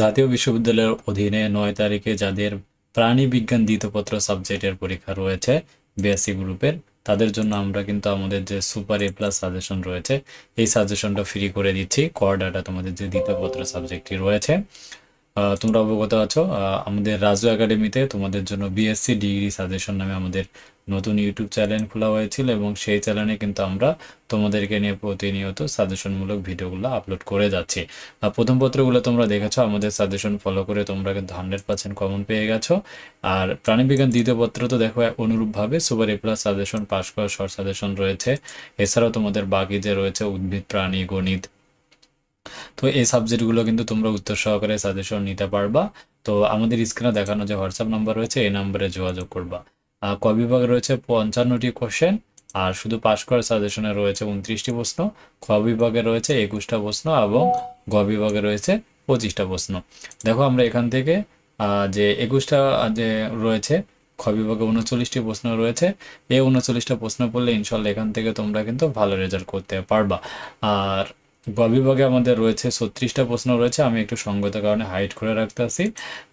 জাতীয় বিশ্ববিদ্যালয়ের অধীনে 9 তারিখে যাদের প্রাণী বিজ্ঞান দ্বিতীয়পত্র সাবজেক্টের পরীক্ষা রয়েছে বিএসসি গ্রুপের, তাদের জন্য আমরা কিন্তু আমাদের যে সুপার এ প্লাস সাজেশন রয়েছে এই সাজেশনটা ফ্রি করে দিচ্ছি। কর ডাটা তোমাদের যে দ্বিতীয়পত্র সাবজেক্টটি রয়েছে, তোমরা অবগত আছো, আমাদের রাজু একাডেমিতে তোমাদের জন্য বিএসসি ডিগ্রি সাজেশন নামে আমাদের নতুন ইউটিউব চ্যানেল খোলা হয়েছিল এবং সেই চ্যানেলে কিন্তু আমরা তোমাদেরকে নিয়ে প্রতিনিয়ত সাজেশনমূলক ভিডিওগুলো আপলোড করে যাচ্ছি। প্রথম পত্রগুলো তোমরা দেখেছো, আমাদের সাজেশন ফলো করে তোমরা কিন্তু 100% কমন পেয়ে গেছো। আর প্রাণীবিজ্ঞান দ্বিতীয় পত্র তো দেখো অনুরূপভাবে super A plus suggestion pass করা শর্ট সাজেশন রয়েছে। এছাড়াও তোমাদের বাকি যে রয়েছে উদ্ভিদ, প্রাণী, গণিত, তো এই সাবজেক্টগুলো কিন্তু তোমরা উত্তর সহকারে সাজেশন নিতে পারবা। তো আমাদের স্ক্রিনে দেখানো যে হোয়াটসঅ্যাপ নাম্বার রয়েছে এই নাম্বারে যোগাযোগ করবা। ক বিভাগে রয়েছে 55টি কোশ্চেন, আর শুধু পাস করার সাজেশনে রয়েছে 29টি প্রশ্ন। খ বিভাগে রয়েছে 21টা প্রশ্ন এবং গ বিভাগে রয়েছে 25টা প্রশ্ন। দেখো আমরা এখান থেকে যে 21টা যে রয়েছে, খ বিভাগে 39টি প্রশ্ন রয়েছে। এই 39টা প্রশ্ন পড়লে ইনশাল্লাহ এখান থেকে তোমরা কিন্তু ভালো রেজাল্ট করতে পারবা। আর গ বিভাগে আমাদের রয়েছে 36টা প্রশ্ন রয়েছে, আমি একটু সঙ্গতের কারণে হাইড করে রাখতে আছি।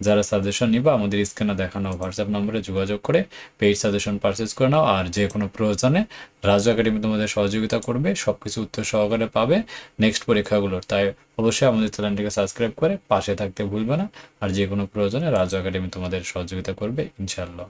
যারা সাজেশন নিবা আমাদের স্ক্রিনে দেখানো হোয়াটসঅ্যাপ নম্বরে যোগাযোগ করে পেইড সাজেশন পারচেজ করে নাও। আর যে কোনো প্রয়োজনে রাজু একাডেমি তোমাদের সহযোগিতা করবে, সব কিছু উত্তর সহকারে পাবে নেক্সট পরীক্ষাগুলোর। তাই অবশ্যই আমাদের চ্যানেলটিকে সাবস্ক্রাইব করে পাশে থাকতে ভুলবে না। আর যে কোনো প্রয়োজনে রাজু একাডেমি তোমাদের সহযোগিতা করবে ইনশাল্লাহ।